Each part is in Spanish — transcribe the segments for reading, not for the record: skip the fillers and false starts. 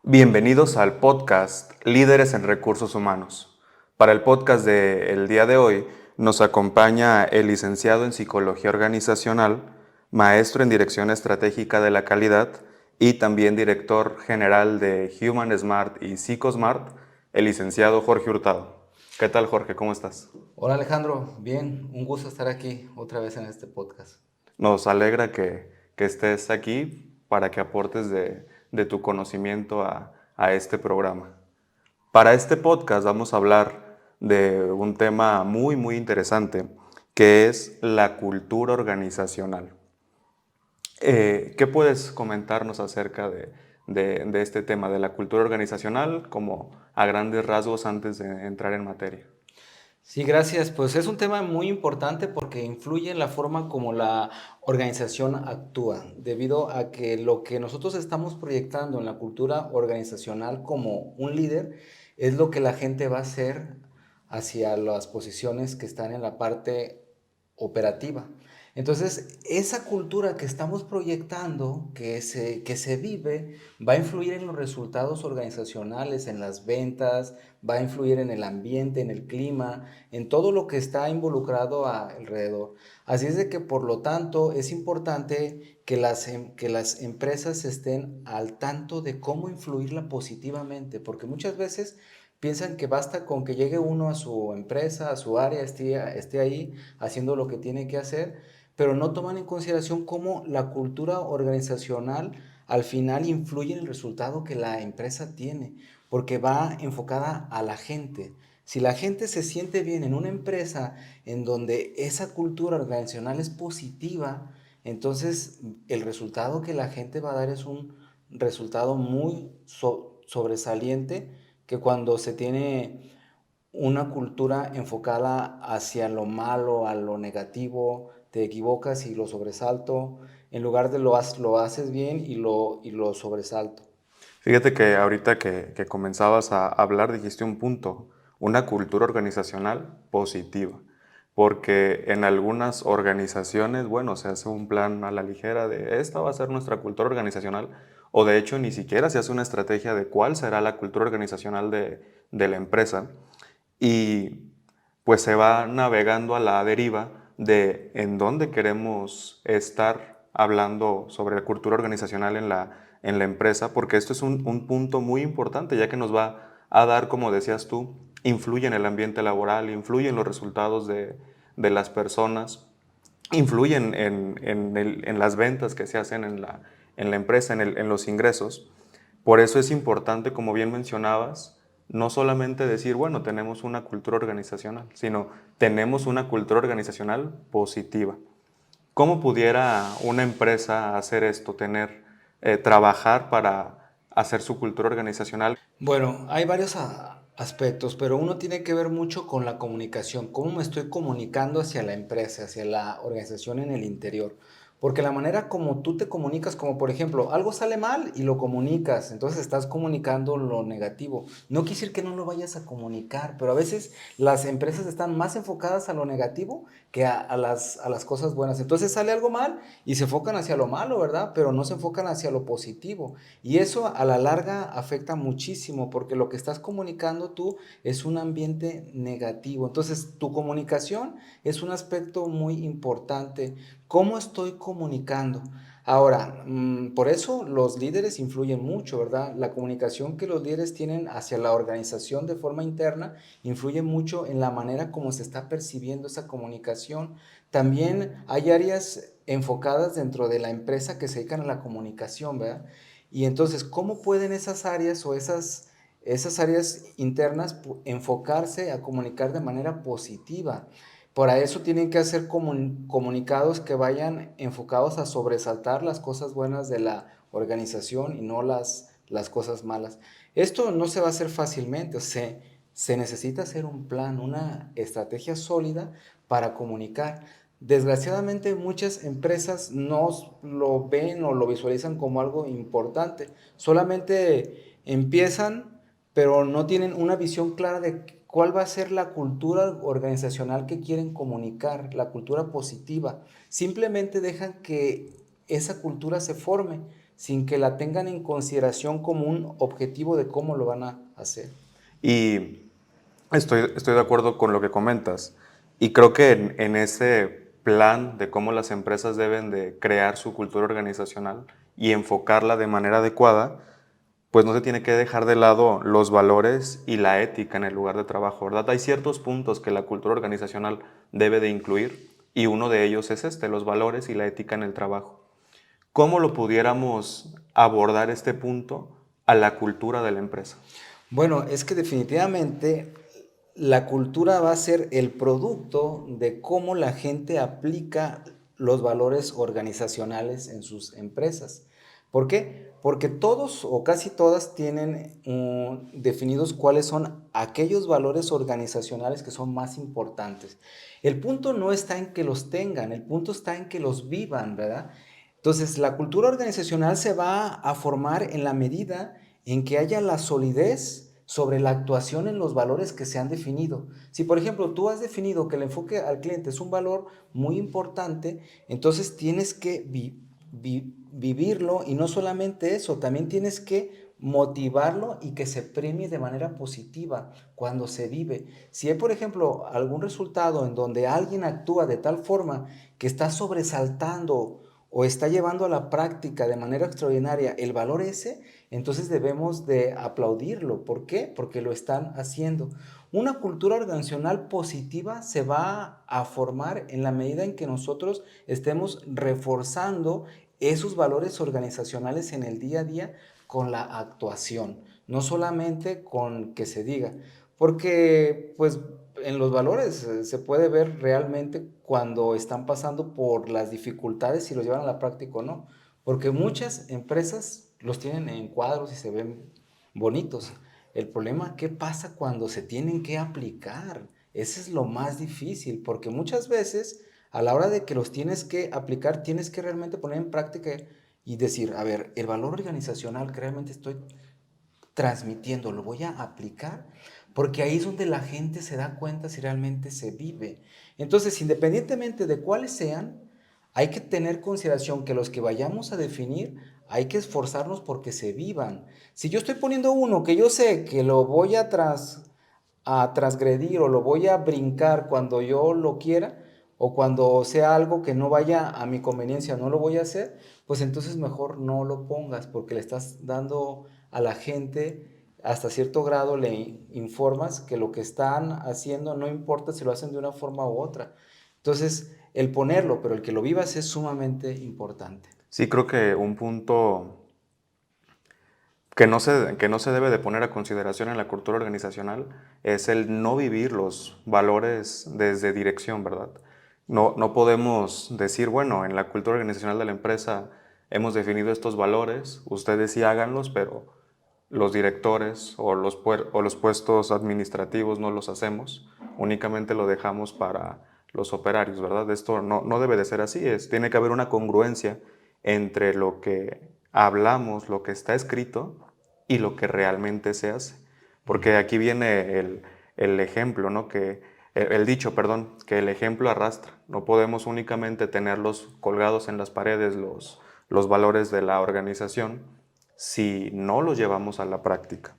Bienvenidos al podcast Líderes en Recursos Humanos. Para el podcast del día de hoy nos acompaña el licenciado en Psicología Organizacional, maestro en Dirección Estratégica de la Calidad y también director general de Human Smart y PsicoSmart, el licenciado Jorge Hurtado. ¿Qué tal, Jorge? ¿Cómo estás? Hola Alejandro, bien, un gusto estar aquí otra vez en este podcast. Nos alegra que estés aquí para que aportes de tu conocimiento a este programa. Para este podcast vamos a hablar de un tema muy interesante, que es la cultura organizacional. ¿Qué puedes comentarnos acerca de este tema, de la cultura organizacional, como a grandes rasgos antes de entrar en materia? Sí, gracias. Pues es un tema muy importante porque influye en la forma como la organización actúa, debido a que lo que nosotros estamos proyectando en la cultura organizacional como un líder es lo que la gente va a hacer hacia las posiciones que están en la parte operativa. Entonces, esa cultura que estamos proyectando, que se vive, va a influir en los resultados organizacionales, en las ventas, va a influir en el ambiente, en el clima, en todo lo que está involucrado alrededor. Así es de que, por lo tanto, es importante que las empresas estén al tanto de cómo influirla positivamente, porque muchas veces piensan que basta con que llegue uno a su empresa, a su área, esté ahí haciendo lo que tiene que hacer, pero no toman en consideración cómo la cultura organizacional al final influye en el resultado que la empresa tiene, porque va enfocada a la gente. Si la gente se siente bien en una empresa en donde esa cultura organizacional es positiva, entonces el resultado que la gente va a dar es un resultado muy sobresaliente, que cuando se tiene una cultura enfocada hacia lo malo, a lo negativo, te equivocas y lo sobresalto, en lugar de lo haces bien y lo sobresalto. Fíjate que ahorita que comenzabas a hablar dijiste un punto, una cultura organizacional positiva, porque en algunas organizaciones, bueno, se hace un plan a la ligera de esta va a ser nuestra cultura organizacional, o de hecho ni siquiera se hace una estrategia de cuál será la cultura organizacional de la empresa, y pues se va navegando a la deriva de en dónde queremos estar hablando sobre la cultura organizacional en la empresa, porque esto es un punto muy importante, ya que nos va a dar, como decías tú, influye en el ambiente laboral, influye en los resultados de las personas, influye en las ventas que se hacen en la empresa, en los ingresos. Por eso es importante, como bien mencionabas, no solamente decir, bueno, tenemos una cultura organizacional, sino tenemos una cultura organizacional positiva. ¿Cómo pudiera una empresa hacer esto, trabajar para hacer su cultura organizacional? Bueno, hay varios aspectos, pero uno tiene que ver mucho con la comunicación, cómo me estoy comunicando hacia la empresa, hacia la organización en el interior. Porque la manera como tú te comunicas, como por ejemplo, algo sale mal y lo comunicas, entonces estás comunicando lo negativo. No quiere decir que no lo vayas a comunicar, pero a veces las empresas están más enfocadas a lo negativo que a las cosas buenas. Entonces sale algo mal y se enfocan hacia lo malo, ¿verdad? Pero no se enfocan hacia lo positivo. Y eso a la larga afecta muchísimo porque lo que estás comunicando tú es un ambiente negativo. Entonces, tu comunicación es un aspecto muy importante. ¿Cómo estoy comunicando? Ahora, por eso los líderes influyen mucho, ¿verdad? La comunicación que los líderes tienen hacia la organización de forma interna influye mucho en la manera como se está percibiendo esa comunicación. También hay áreas enfocadas dentro de la empresa que se dedican a la comunicación, ¿verdad? Y entonces, ¿cómo pueden esas áreas o esas áreas internas enfocarse a comunicar de manera positiva? Para eso tienen que hacer comunicados que vayan enfocados a sobresaltar las cosas buenas de la organización y no las cosas malas. Esto no se va a hacer fácilmente, se necesita hacer un plan, una estrategia sólida para comunicar. Desgraciadamente muchas empresas no lo ven o lo visualizan como algo importante. Solamente empiezan, pero no tienen una visión clara de cuál va a ser la cultura organizacional que quieren comunicar, la cultura positiva. Simplemente dejan que esa cultura se forme, sin que la tengan en consideración como un objetivo de cómo lo van a hacer. Y estoy de acuerdo con lo que comentas. Y creo que en ese plan de cómo las empresas deben de crear su cultura organizacional y enfocarla de manera adecuada, pues no se tiene que dejar de lado los valores y la ética en el lugar de trabajo, ¿verdad? Hay ciertos puntos que la cultura organizacional debe de incluir y uno de ellos es los valores y la ética en el trabajo. ¿Cómo lo pudiéramos abordar este punto a la cultura de la empresa? Bueno, es que definitivamente la cultura va a ser el producto de cómo la gente aplica los valores organizacionales en sus empresas. ¿Por qué? Porque todos o casi todas tienen definidos cuáles son aquellos valores organizacionales que son más importantes. El punto no está en que los tengan, el punto está en que los vivan, ¿verdad? Entonces, la cultura organizacional se va a formar en la medida en que haya la solidez sobre la actuación en los valores que se han definido. Si, por ejemplo, tú has definido que el enfoque al cliente es un valor muy importante, entonces tienes que vivirlo y no solamente eso, también tienes que motivarlo y que se premie de manera positiva cuando se vive. Si hay, por ejemplo, algún resultado en donde alguien actúa de tal forma que está sobresaltando o está llevando a la práctica de manera extraordinaria el valor ese, entonces debemos de aplaudirlo. ¿Por qué? Porque lo están haciendo. Una cultura organizacional positiva se va a formar en la medida en que nosotros estemos reforzando esos valores organizacionales en el día a día con la actuación, no solamente con que se diga, porque pues en los valores se puede ver realmente cuando están pasando por las dificultades si los llevan a la práctica o no, porque muchas empresas los tienen en cuadros y se ven bonitos. El problema, ¿qué pasa cuando se tienen que aplicar? Ese es lo más difícil, porque muchas veces a la hora de que los tienes que aplicar, tienes que realmente poner en práctica y decir, a ver, el valor organizacional que realmente estoy transmitiendo, lo voy a aplicar, porque ahí es donde la gente se da cuenta si realmente se vive. Entonces, independientemente de cuáles sean, hay que tener consideración que los que vayamos a definir, hay que esforzarnos porque se vivan. Si yo estoy poniendo uno que yo sé que lo voy a transgredir o lo voy a brincar cuando yo lo quiera, o cuando sea algo que no vaya a mi conveniencia, no lo voy a hacer, pues entonces mejor no lo pongas porque le estás dando a la gente, hasta cierto grado le informas que lo que están haciendo no importa si lo hacen de una forma u otra. Entonces, el ponerlo, pero el que lo vivas es sumamente importante. Sí, creo que un punto que no se debe de poner a consideración en la cultura organizacional es el no vivir los valores desde dirección, ¿verdad? No podemos decir, bueno, en la cultura organizacional de la empresa hemos definido estos valores, ustedes sí háganlos, pero los directores o o los puestos administrativos no los hacemos, únicamente lo dejamos para los operarios, ¿verdad? Esto no debe de ser así, tiene que haber una congruencia entre lo que hablamos, lo que está escrito y lo que realmente se hace. Porque aquí viene el ejemplo, ¿no? El dicho, perdón, que el ejemplo arrastra. No podemos únicamente tenerlos colgados en las paredes los valores de la organización si no los llevamos a la práctica.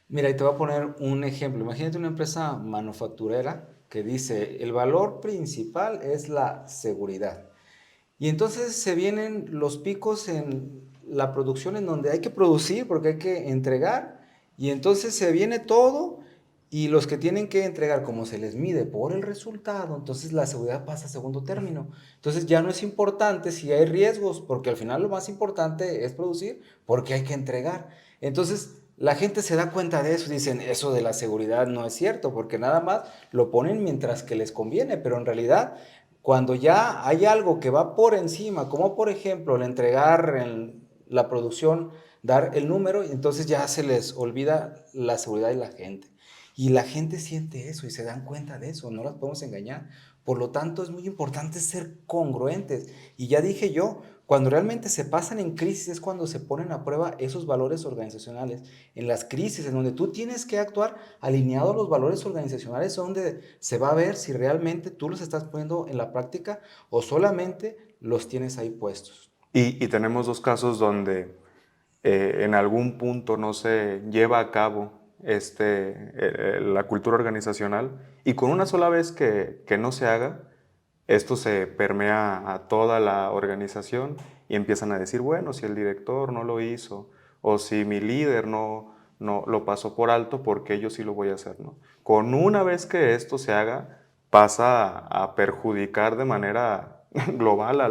Mira, y te voy a poner un ejemplo. Imagínate una empresa manufacturera que dice, el valor principal es la seguridad. Y entonces se vienen los picos en la producción en donde hay que producir porque hay que entregar. Y entonces se viene todo y los que tienen que entregar, como se les mide por el resultado, entonces la seguridad pasa a segundo término. Entonces ya no es importante si hay riesgos, porque al final lo más importante es producir porque hay que entregar. Entonces la gente se da cuenta de eso y dicen, eso de la seguridad no es cierto, porque nada más lo ponen mientras que les conviene, pero en realidad cuando ya hay algo que va por encima, como por ejemplo el entregar en la producción, dar el número, y entonces ya se les olvida la seguridad de la gente. Y la gente siente eso y se dan cuenta de eso, no las podemos engañar. Por lo tanto, es muy importante ser congruentes. Y ya dije yo, cuando realmente se pasan en crisis es cuando se ponen a prueba esos valores organizacionales. En las crisis, en donde tú tienes que actuar alineado a los valores organizacionales, donde se va a ver si realmente tú los estás poniendo en la práctica o solamente los tienes ahí puestos. Y tenemos dos casos donde en algún punto no se lleva a cabo la cultura organizacional y con una sola vez que no se haga, esto se permea a toda la organización y empiezan a decir, bueno, si el director no lo hizo o si mi líder no lo pasó por alto, ¿por qué yo sí lo voy a hacer? ¿No? Con una vez que esto se haga, pasa a perjudicar de manera global a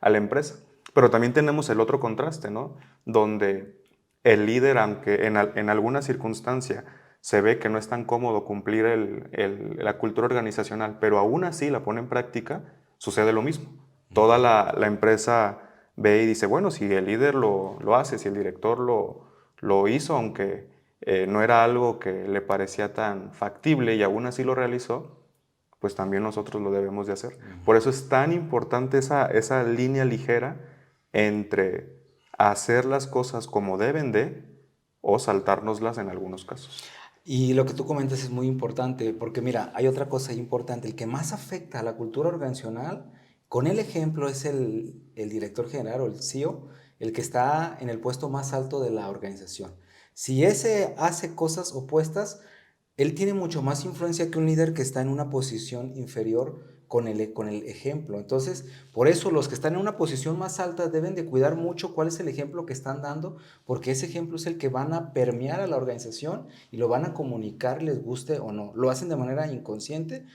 la empresa. Pero también tenemos el otro contraste, ¿no? Donde el líder, aunque en alguna circunstancia se ve que no es tan cómodo cumplir la cultura organizacional, pero aún así la pone en práctica, sucede lo mismo. Toda la empresa ve y dice, bueno, si el líder lo hace, si el director lo hizo, aunque no era algo que le parecía tan factible y aún así lo realizó, pues también nosotros lo debemos de hacer. Por eso es tan importante esa línea ligera entre hacer las cosas como deben de o saltárnoslas en algunos casos. Y lo que tú comentas es muy importante, porque mira, hay otra cosa importante, el que más afecta a la cultura organizacional, con el ejemplo es el director general o el CEO, el que está en el puesto más alto de la organización. Si ese hace cosas opuestas, él tiene mucho más influencia que un líder que está en una posición inferior con el ejemplo. Entonces, por eso los que están en una posición más alta deben de cuidar mucho cuál es el ejemplo que están dando, porque ese ejemplo es el que van a permear a la organización y lo van a comunicar, les guste o no. Lo hacen de manera inconsciente,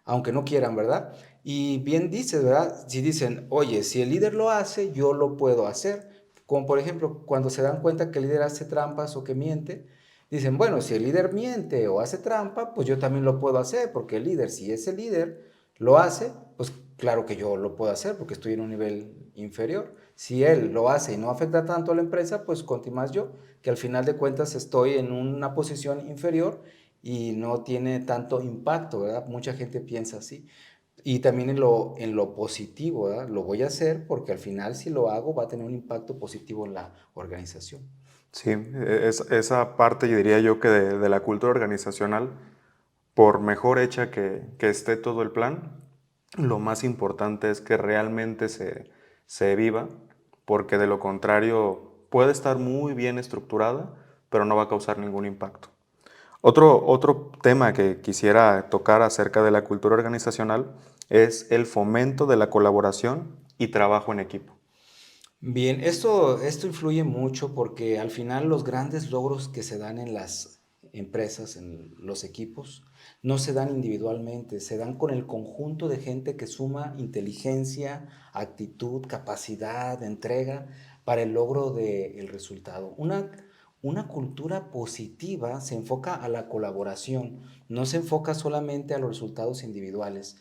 aunque no quieran, ¿verdad? Y bien dices, ¿verdad? Si dicen, oye, si el líder lo hace, yo lo puedo hacer. Como por ejemplo, cuando se dan cuenta que el líder hace trampas o que miente, dicen, bueno, si el líder miente o hace trampa, pues yo también lo puedo hacer, porque el líder, si ese líder lo hace, pues claro que yo lo puedo hacer, porque estoy en un nivel inferior. Si él lo hace y no afecta tanto a la empresa, pues conti más yo, que al final de cuentas estoy en una posición inferior y no tiene tanto impacto, ¿verdad? Mucha gente piensa así. Y también en lo positivo, ¿verdad? Lo voy a hacer porque al final si lo hago va a tener un impacto positivo en la organización. Sí, esa parte yo diría yo que de la cultura organizacional, por mejor hecha que esté todo el plan, lo más importante es que realmente se viva, porque de lo contrario puede estar muy bien estructurada, pero no va a causar ningún impacto. Otro tema que quisiera tocar acerca de la cultura organizacional es el fomento de la colaboración y trabajo en equipo. Bien, esto influye mucho porque al final los grandes logros que se dan en las empresas, en los equipos, no se dan individualmente, se dan con el conjunto de gente que suma inteligencia, actitud, capacidad, entrega para el logro del resultado. Una cultura positiva se enfoca a la colaboración, no se enfoca solamente a los resultados individuales.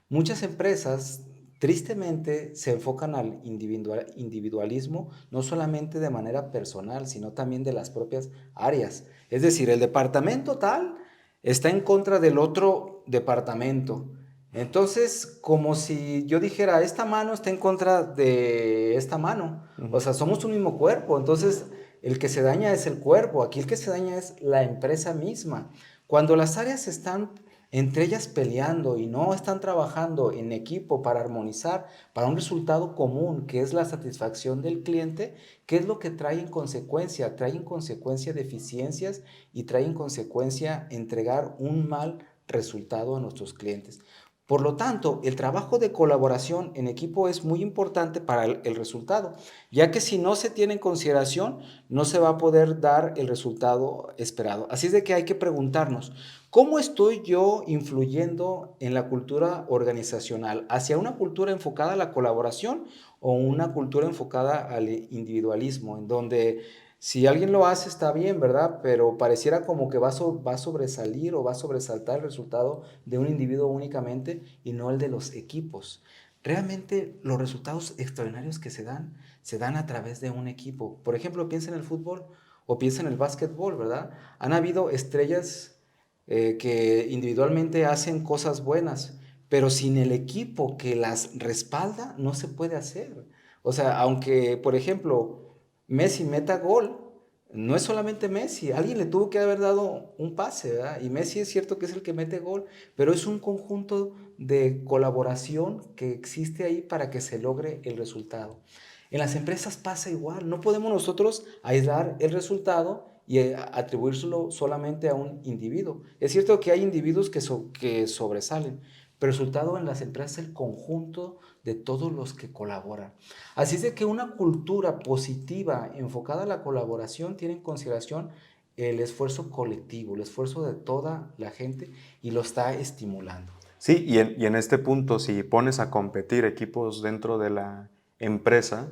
Muchas empresas tristemente se enfocan al individualismo no solamente de manera personal, sino también de las propias áreas. Es decir, el departamento tal está en contra del otro departamento. Entonces, como si yo dijera, esta mano está en contra de esta mano. O Ujú. sea, somos un mismo cuerpo. Entonces, el que se daña es el cuerpo. Aquí el que se daña es la empresa misma. Cuando las áreas están entre ellas peleando y no están trabajando en equipo para armonizar, para un resultado común, que es la satisfacción del cliente, ¿qué es lo que trae en consecuencia? Trae en consecuencia deficiencias y trae en consecuencia entregar un mal resultado a nuestros clientes. Por lo tanto, el trabajo de colaboración en equipo es muy importante para el resultado, ya que si no se tiene en consideración, no se va a poder dar el resultado esperado. Así es de que hay que preguntarnos, ¿cómo estoy yo influyendo en la cultura organizacional? ¿Hacia una cultura enfocada a la colaboración o una cultura enfocada al individualismo, en donde si alguien lo hace está bien, ¿verdad? Pero pareciera como que va a sobresalir o va a sobresaltar el resultado de un individuo únicamente y no el de los equipos. Realmente los resultados extraordinarios que se dan a través de un equipo. Por ejemplo, piensa en el fútbol o piensa en el básquetbol, ¿verdad? Han habido estrellas que individualmente hacen cosas buenas, pero sin el equipo que las respalda no se puede hacer. O sea, aunque, por ejemplo, Messi meta gol, no es solamente Messi, alguien le tuvo que haber dado un pase, ¿verdad? Y Messi es cierto que es el que mete gol, pero es un conjunto de colaboración que existe ahí para que se logre el resultado. En las empresas pasa igual, no podemos nosotros aislar el resultado y atribuírselo solamente a un individuo. Es cierto que hay individuos que sobresalen, pero el resultado en las empresas es el conjunto de todos los que colaboran. Así es de que una cultura positiva enfocada a la colaboración tiene en consideración el esfuerzo colectivo, el esfuerzo de toda la gente y lo está estimulando. Sí, y en este punto, si pones a competir equipos dentro de la empresa,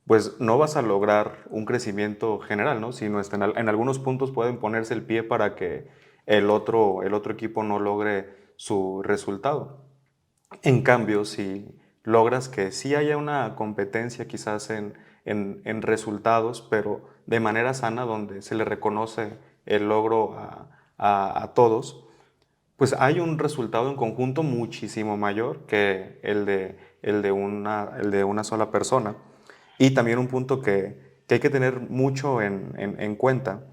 pues no vas a lograr un crecimiento general, ¿no? Sino en algunos puntos pueden ponerse el pie para que el otro equipo no logre su resultado. En cambio, si logras que sí haya una competencia quizás en resultados, pero de manera sana, donde se le reconoce el logro a todos, pues hay un resultado en conjunto muchísimo mayor que el de una sola persona. Y también un punto que hay que tener mucho en cuenta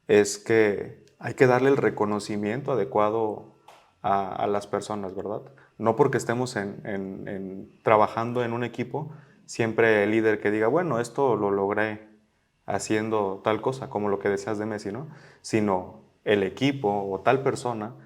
es que hay que darle el reconocimiento adecuado a las personas, ¿verdad? No porque estemos trabajando en un equipo, siempre el líder que diga, bueno, esto lo logré haciendo tal cosa, como lo que decías de Messi, ¿no? Sino el equipo o tal persona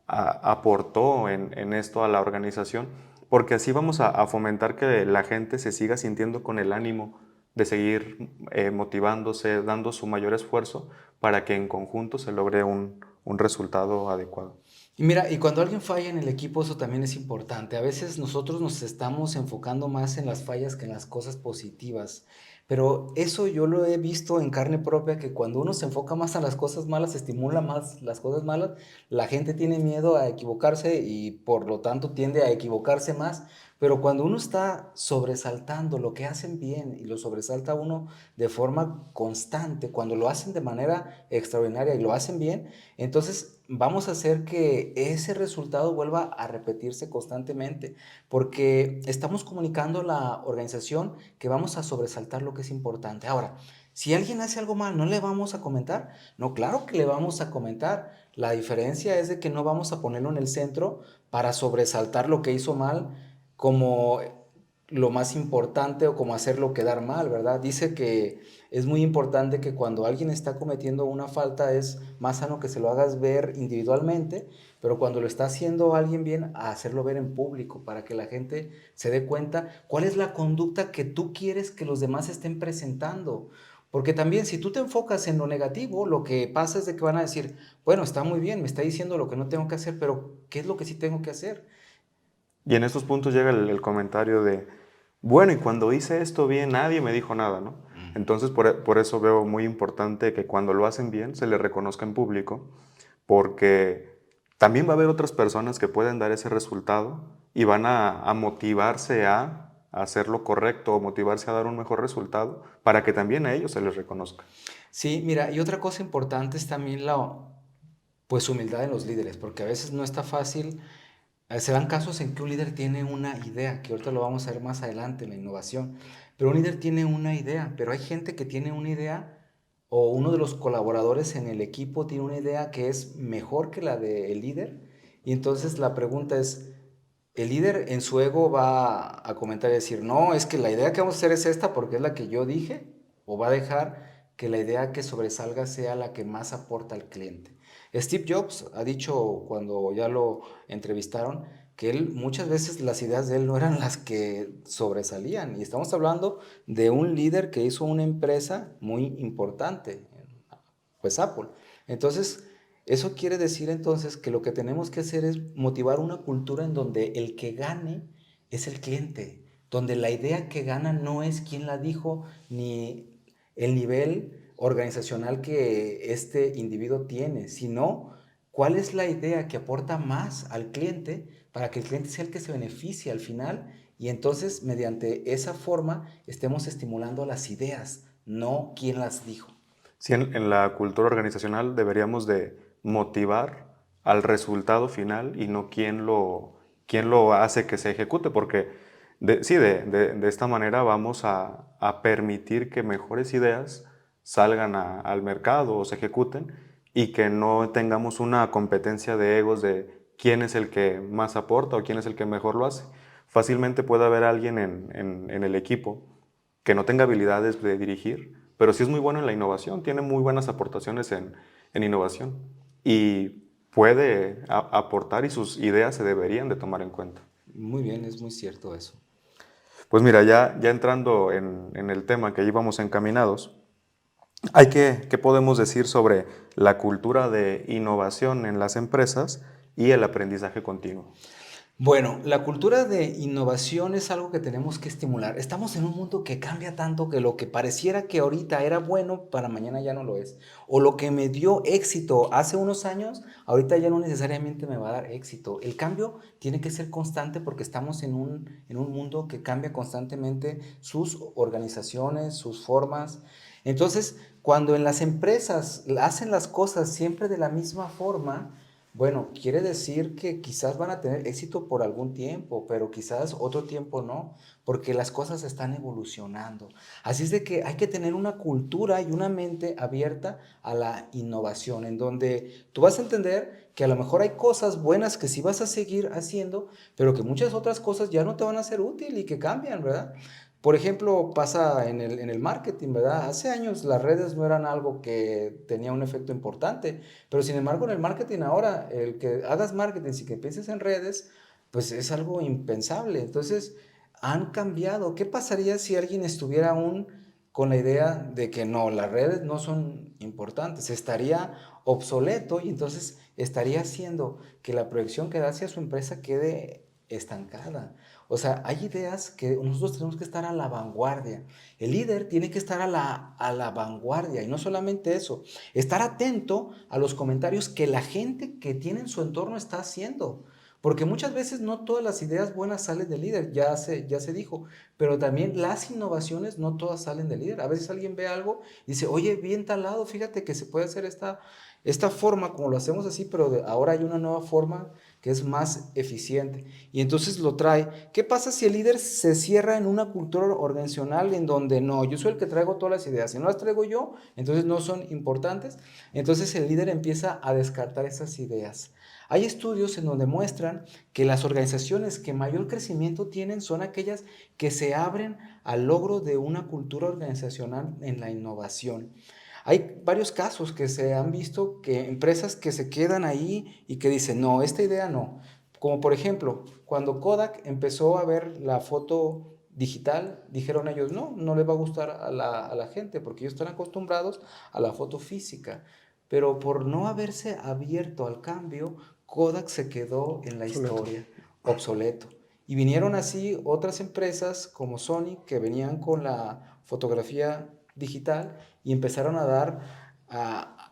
aportó en esto a la organización, porque así vamos a fomentar que la gente se siga sintiendo con el ánimo de seguir motivándose, dando su mayor esfuerzo para que en conjunto se logre un resultado adecuado. Y mira, y cuando alguien falla en el equipo, eso también es importante. A veces nosotros nos estamos enfocando más en las fallas que en las cosas positivas. Pero eso yo lo he visto en carne propia, que cuando uno se enfoca más a las cosas malas, estimula más las cosas malas, la gente tiene miedo a equivocarse y por lo tanto tiende a equivocarse más. Pero cuando uno está sobresaltando lo que hacen bien y lo sobresalta uno de forma constante, cuando lo hacen de manera extraordinaria y lo hacen bien, entonces vamos a hacer que ese resultado vuelva a repetirse constantemente, porque estamos comunicando a la organización que vamos a sobresaltar lo que es importante. Ahora, si alguien hace algo mal, ¿no le vamos a comentar? No, claro que le vamos a comentar. La diferencia es de que no vamos a ponerlo en el centro para sobresaltar lo que hizo mal como lo más importante o como hacerlo quedar mal, ¿verdad? Dice que es muy importante que cuando alguien está cometiendo una falta es más sano que se lo hagas ver individualmente, pero cuando lo está haciendo alguien bien, a hacerlo ver en público para que la gente se dé cuenta cuál es la conducta que tú quieres que los demás estén presentando. Porque también si tú te enfocas en lo negativo, lo que pasa es de que van a decir, bueno, está muy bien, me está diciendo lo que no tengo que hacer, pero ¿qué es lo que sí tengo que hacer? Y en estos puntos llega el comentario de, bueno, y cuando hice esto bien, nadie me dijo nada, ¿no? Entonces, por eso veo muy importante que cuando lo hacen bien, se les reconozca en público, porque también va a haber otras personas que pueden dar ese resultado y van a motivarse a hacer lo correcto o motivarse a dar un mejor resultado para que también a ellos se les reconozca. Sí, mira, y otra cosa importante es también la pues humildad en los líderes, porque a veces no está fácil. Se dan casos en que un líder tiene una idea, que ahorita lo vamos a ver más adelante en la innovación, pero un líder tiene una idea, pero hay gente que tiene una idea o uno de los colaboradores en el equipo tiene una idea que es mejor que la del líder y entonces la pregunta es, ¿el líder en su ego va a comentar y decir, no, es que la idea que vamos a hacer es esta porque es la que yo dije? ¿O va a dejar que la idea que sobresalga sea la que más aporta al cliente? Steve Jobs ha dicho cuando ya lo entrevistaron que él muchas veces las ideas de él no eran las que sobresalían y estamos hablando de un líder que hizo una empresa muy importante, pues Apple. Entonces, eso quiere decir entonces que lo que tenemos que hacer es motivar una cultura en donde el que gane es el cliente, donde la idea que gana no es quién la dijo ni el nivel organizacional que este individuo tiene, sino cuál es la idea que aporta más al cliente para que el cliente sea el que se beneficie al final y entonces mediante esa forma estemos estimulando las ideas, no quién las dijo. Sí, en la cultura organizacional deberíamos de motivar al resultado final y no quién lo hace que se ejecute, porque sí, de esta manera vamos a permitir que mejores ideas salgan al mercado o se ejecuten y que no tengamos una competencia de egos de quién es el que más aporta o quién es el que mejor lo hace. Fácilmente puede haber alguien en el equipo que no tenga habilidades de dirigir, pero sí es muy bueno en la innovación, tiene muy buenas aportaciones en innovación y puede aportar y sus ideas se deberían de tomar en cuenta. Muy bien, es muy cierto eso. Pues mira, ya entrando en el tema que íbamos encaminados, ¿qué podemos decir sobre la cultura de innovación en las empresas y el aprendizaje continuo? Bueno, la cultura de innovación es algo que tenemos que estimular. Estamos en un mundo que cambia tanto que lo que pareciera que ahorita era bueno, para mañana ya no lo es. O lo que me dio éxito hace unos años, ahorita ya no necesariamente me va a dar éxito. El cambio tiene que ser constante porque estamos en un mundo que cambia constantemente sus organizaciones, sus formas. Entonces, cuando en las empresas hacen las cosas siempre de la misma forma, bueno, quiere decir que quizás van a tener éxito por algún tiempo, pero quizás otro tiempo no, porque las cosas están evolucionando. Así es de que hay que tener una cultura y una mente abierta a la innovación, en donde tú vas a entender que a lo mejor hay cosas buenas que sí vas a seguir haciendo, pero que muchas otras cosas ya no te van a ser útil y que cambian, ¿verdad? Por ejemplo, pasa en el marketing, ¿verdad? Hace años las redes no eran algo que tenía un efecto importante, pero sin embargo en el marketing ahora, el que hagas marketing y que pienses en redes, pues es algo impensable. Entonces, han cambiado. ¿Qué pasaría si alguien estuviera aún con la idea de que no, las redes no son importantes? Estaría obsoleto y entonces estaría haciendo que la proyección que da hacia su empresa quede estancada. O sea, hay ideas que nosotros tenemos que estar a la vanguardia. El líder tiene que estar a la vanguardia y no solamente eso, estar atento a los comentarios que la gente que tiene en su entorno está haciendo. Porque muchas veces no todas las ideas buenas salen del líder, ya se dijo, pero también las innovaciones no todas salen del líder. A veces alguien ve algo y dice, oye, bien talado, fíjate que se puede hacer esta forma como lo hacemos así, pero ahora hay una nueva forma que es más eficiente. Y entonces lo trae. ¿Qué pasa si el líder se cierra en una cultura organizacional en donde no, yo soy el que traigo todas las ideas, si no las traigo yo, entonces no son importantes? Entonces el líder empieza a descartar esas ideas. Hay estudios en donde muestran que las organizaciones que mayor crecimiento tienen son aquellas que se abren al logro de una cultura organizacional en la innovación. Hay varios casos que se han visto que empresas que se quedan ahí y que dicen, no, esta idea no. Como por ejemplo, cuando Kodak empezó a ver la foto digital, dijeron ellos, no, no les va a gustar a la gente porque ellos están acostumbrados a la foto física. Pero por no haberse abierto al cambio, Kodak se quedó en la Obsoleto. historia, obsoleto. Y vinieron así otras empresas como Sony que venían con la fotografía digital y empezaron a dar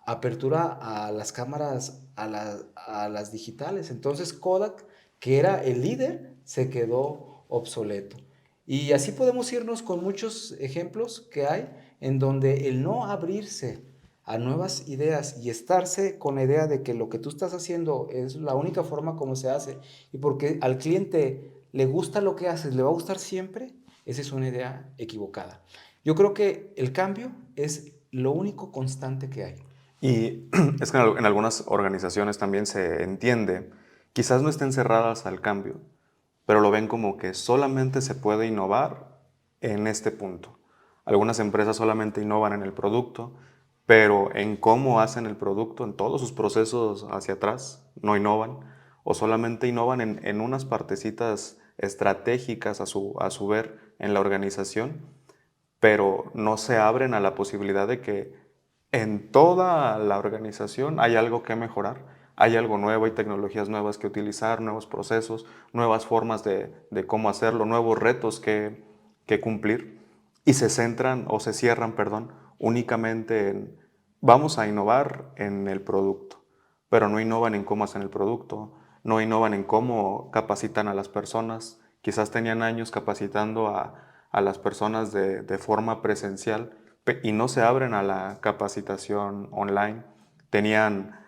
apertura a las cámaras, a las digitales. Entonces Kodak, que era el líder, se quedó obsoleto. Y así podemos irnos con muchos ejemplos que hay en donde el no abrirse a nuevas ideas y estarse con la idea de que lo que tú estás haciendo es la única forma como se hace y porque al cliente le gusta lo que haces, le va a gustar siempre, esa es una idea equivocada. Yo creo que el cambio es lo único constante que hay. Y es que en algunas organizaciones también se entiende, quizás no estén cerradas al cambio, pero lo ven como que solamente se puede innovar en este punto. Algunas empresas solamente innovan en el producto, pero en cómo hacen el producto, en todos sus procesos hacia atrás, no innovan, o solamente innovan en unas partecitas estratégicas a su ver en la organización, pero no se abren a la posibilidad de que en toda la organización hay algo que mejorar, hay algo nuevo, hay tecnologías nuevas que utilizar, nuevos procesos, nuevas formas de cómo hacerlo, nuevos retos que cumplir y se centran o se cierran, perdón, únicamente en vamos a innovar en el producto, pero no innovan en cómo hacen el producto, no innovan en cómo capacitan a las personas. Quizás tenían años capacitando a las personas de forma presencial y no se abren a la capacitación online. Tenían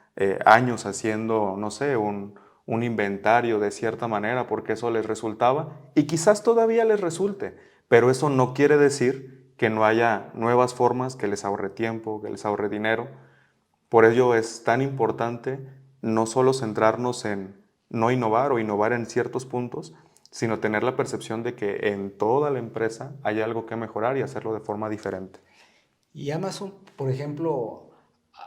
años haciendo, no sé, un inventario de cierta manera porque eso les resultaba y quizás todavía les resulte, pero eso no quiere decir que no haya nuevas formas que les ahorre tiempo, que les ahorre dinero. Por ello es tan importante no solo centrarnos en no innovar o innovar en ciertos puntos, sino tener la percepción de que en toda la empresa hay algo que mejorar y hacerlo de forma diferente. Y Amazon, por ejemplo,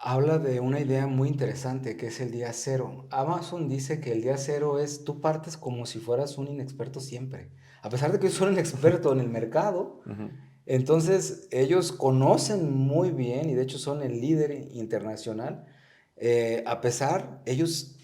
habla de una idea muy interesante que es el día cero. Amazon dice que el día cero es tú partes como si fueras un inexperto siempre. A pesar de que son un experto en el mercado, Ujú. entonces ellos conocen muy bien y de hecho son el líder internacional. A pesar, ellos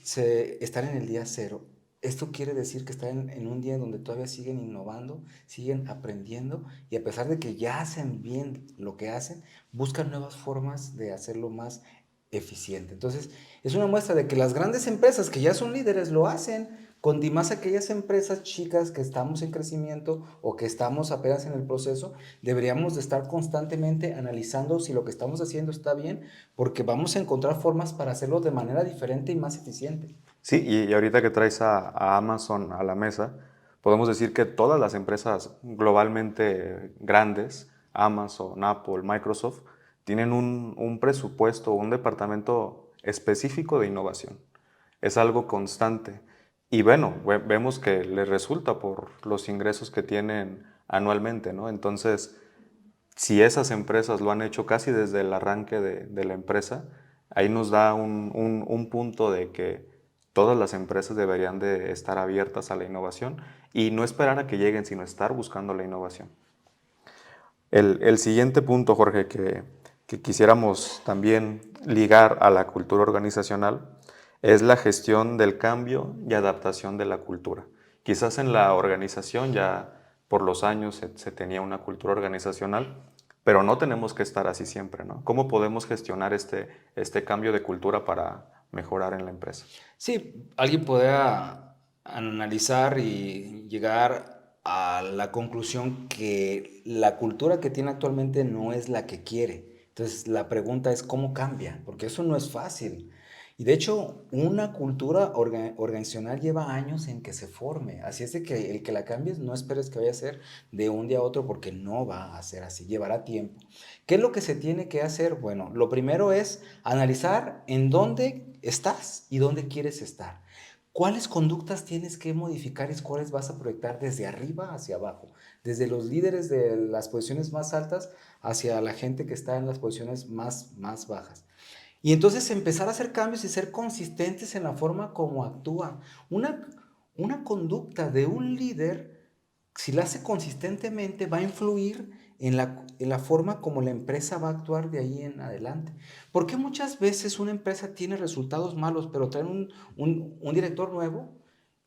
están en el día cero. Esto quiere decir que están en un día donde todavía siguen innovando, siguen aprendiendo y a pesar de que ya hacen bien lo que hacen, buscan nuevas formas de hacerlo más eficiente. Entonces, es una muestra de que las grandes empresas que ya son líderes lo hacen, con más aquellas empresas chicas que estamos en crecimiento o que estamos apenas en el proceso, deberíamos de estar constantemente analizando si lo que estamos haciendo está bien, porque vamos a encontrar formas para hacerlo de manera diferente y más eficiente. Sí, y ahorita que traes a Amazon a la mesa, podemos decir que todas las empresas globalmente grandes, Amazon, Apple, Microsoft, tienen un presupuesto, un departamento específico de innovación. Es algo constante. Y bueno, vemos que les resulta por los ingresos que tienen anualmente, ¿no? Entonces, si esas empresas lo han hecho casi desde el arranque de la empresa, ahí nos da un punto de que todas las empresas deberían de estar abiertas a la innovación y no esperar a que lleguen, sino estar buscando la innovación. El siguiente punto, Jorge, que quisiéramos también ligar a la cultura organizacional es la gestión del cambio y adaptación de la cultura. Quizás en la organización ya por los años se tenía una cultura organizacional, pero no tenemos que estar así siempre, ¿no? ¿Cómo podemos gestionar este cambio de cultura para mejorar en la empresa? Sí, alguien podría analizar y llegar a la conclusión que la cultura que tiene actualmente no es la que quiere. Entonces, la pregunta es cómo cambia, porque eso no es fácil. Y de hecho, una cultura organizacional lleva años en que se forme. Así es de que el que la cambies, no esperes que vaya a ser de un día a otro, porque no va a ser así, llevará tiempo. ¿Qué es lo que se tiene que hacer? Bueno, lo primero es analizar en dónde estás y dónde quieres estar. ¿Cuáles conductas tienes que modificar y cuáles vas a proyectar desde arriba hacia abajo? Desde los líderes de las posiciones más altas hacia la gente que está en las posiciones más bajas. Y entonces empezar a hacer cambios y ser consistentes en la forma como actúa. Una, una conducta de un líder, si la hace consistentemente, va a influir en la forma como la empresa va a actuar de ahí en adelante. ¿Por qué muchas veces una empresa tiene resultados malos, pero traen un director nuevo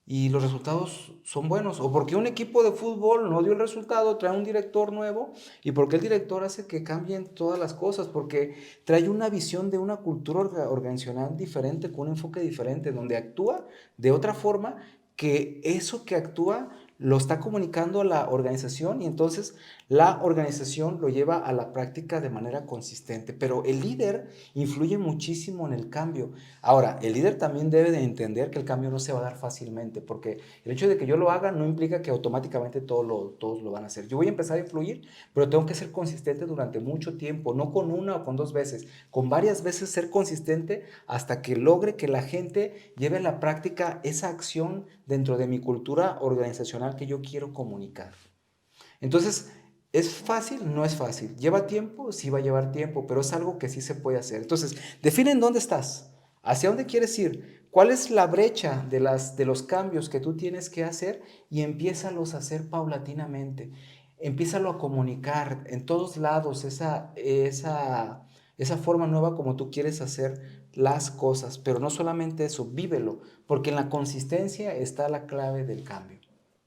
y los resultados son buenos? ¿O porque un equipo de fútbol no dio el resultado, trae un director nuevo y porque el director hace que cambien todas las cosas? Porque trae una visión de una cultura organizacional diferente, con un enfoque diferente, donde actúa de otra forma, que eso que actúa lo está comunicando a la organización y entonces la organización lo lleva a la práctica de manera consistente. Pero el líder influye muchísimo en el cambio. Ahora, el líder también debe de entender que el cambio no se va a dar fácilmente, porque el hecho de que yo lo haga no implica que automáticamente todos lo van a hacer. Yo voy a empezar a influir, pero tengo que ser consistente durante mucho tiempo, no con una o con dos veces, con varias veces ser consistente hasta que logre que la gente lleve a la práctica esa acción dentro de mi cultura organizacional que yo quiero comunicar. Entonces, ¿es fácil? No es fácil. ¿Lleva tiempo? Sí va a llevar tiempo, pero es algo que sí se puede hacer. Entonces, define en dónde estás, hacia dónde quieres ir, cuál es la brecha de los cambios que tú tienes que hacer y empiézalos a hacer paulatinamente. Empiézalo a comunicar en todos lados esa forma nueva como tú quieres hacer las cosas, pero no solamente eso, vívelo, porque en la consistencia está la clave del cambio.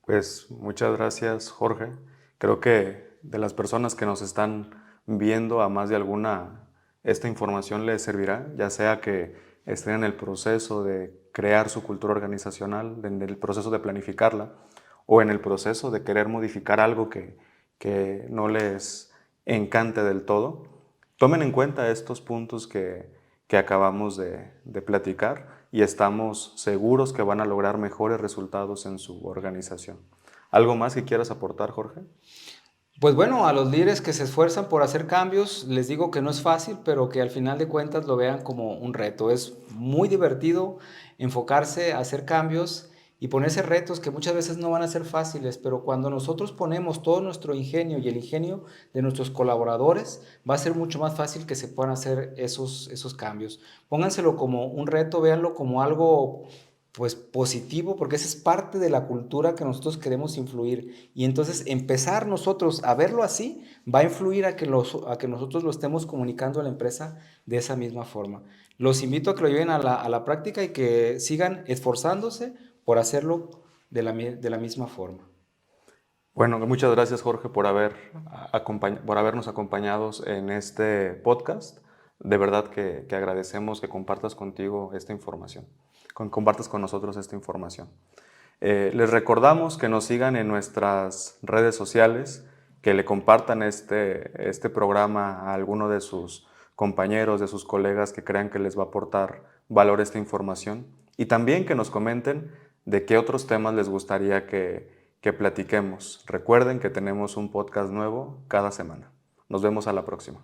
Pues muchas gracias, Jorge. Creo que de las personas que nos están viendo, a más de alguna, esta información les servirá, ya sea que estén en el proceso de crear su cultura organizacional, en el proceso de planificarla, o en el proceso de querer modificar algo que no les encante del todo. Tomen en cuenta estos puntos que acabamos de platicar y estamos seguros que van a lograr mejores resultados en su organización. ¿Algo más que quieras aportar, Jorge? Pues bueno, a los líderes que se esfuerzan por hacer cambios, les digo que no es fácil, pero que al final de cuentas lo vean como un reto. Es muy divertido enfocarse a hacer cambios y ponerse retos que muchas veces no van a ser fáciles, pero cuando nosotros ponemos todo nuestro ingenio y el ingenio de nuestros colaboradores, va a ser mucho más fácil que se puedan hacer esos cambios. Pónganselo como un reto, véanlo como algo pues positivo, porque esa es parte de la cultura que nosotros queremos influir. Y entonces empezar nosotros a verlo así va a influir a que nosotros lo estemos comunicando a la empresa de esa misma forma. Los invito a que lo lleven a la práctica y que sigan esforzándose por hacerlo de la misma forma. Bueno, muchas gracias Jorge por por habernos acompañado en este podcast. De verdad que agradecemos que compartas contigo esta información, compartas con nosotros esta información. Les recordamos que nos sigan en nuestras redes sociales, que le compartan este programa a alguno de sus compañeros, de sus colegas que crean que les va a aportar valor esta información, y también que nos comenten de qué otros temas les gustaría que platiquemos. Recuerden que tenemos un podcast nuevo cada semana. Nos vemos a la próxima.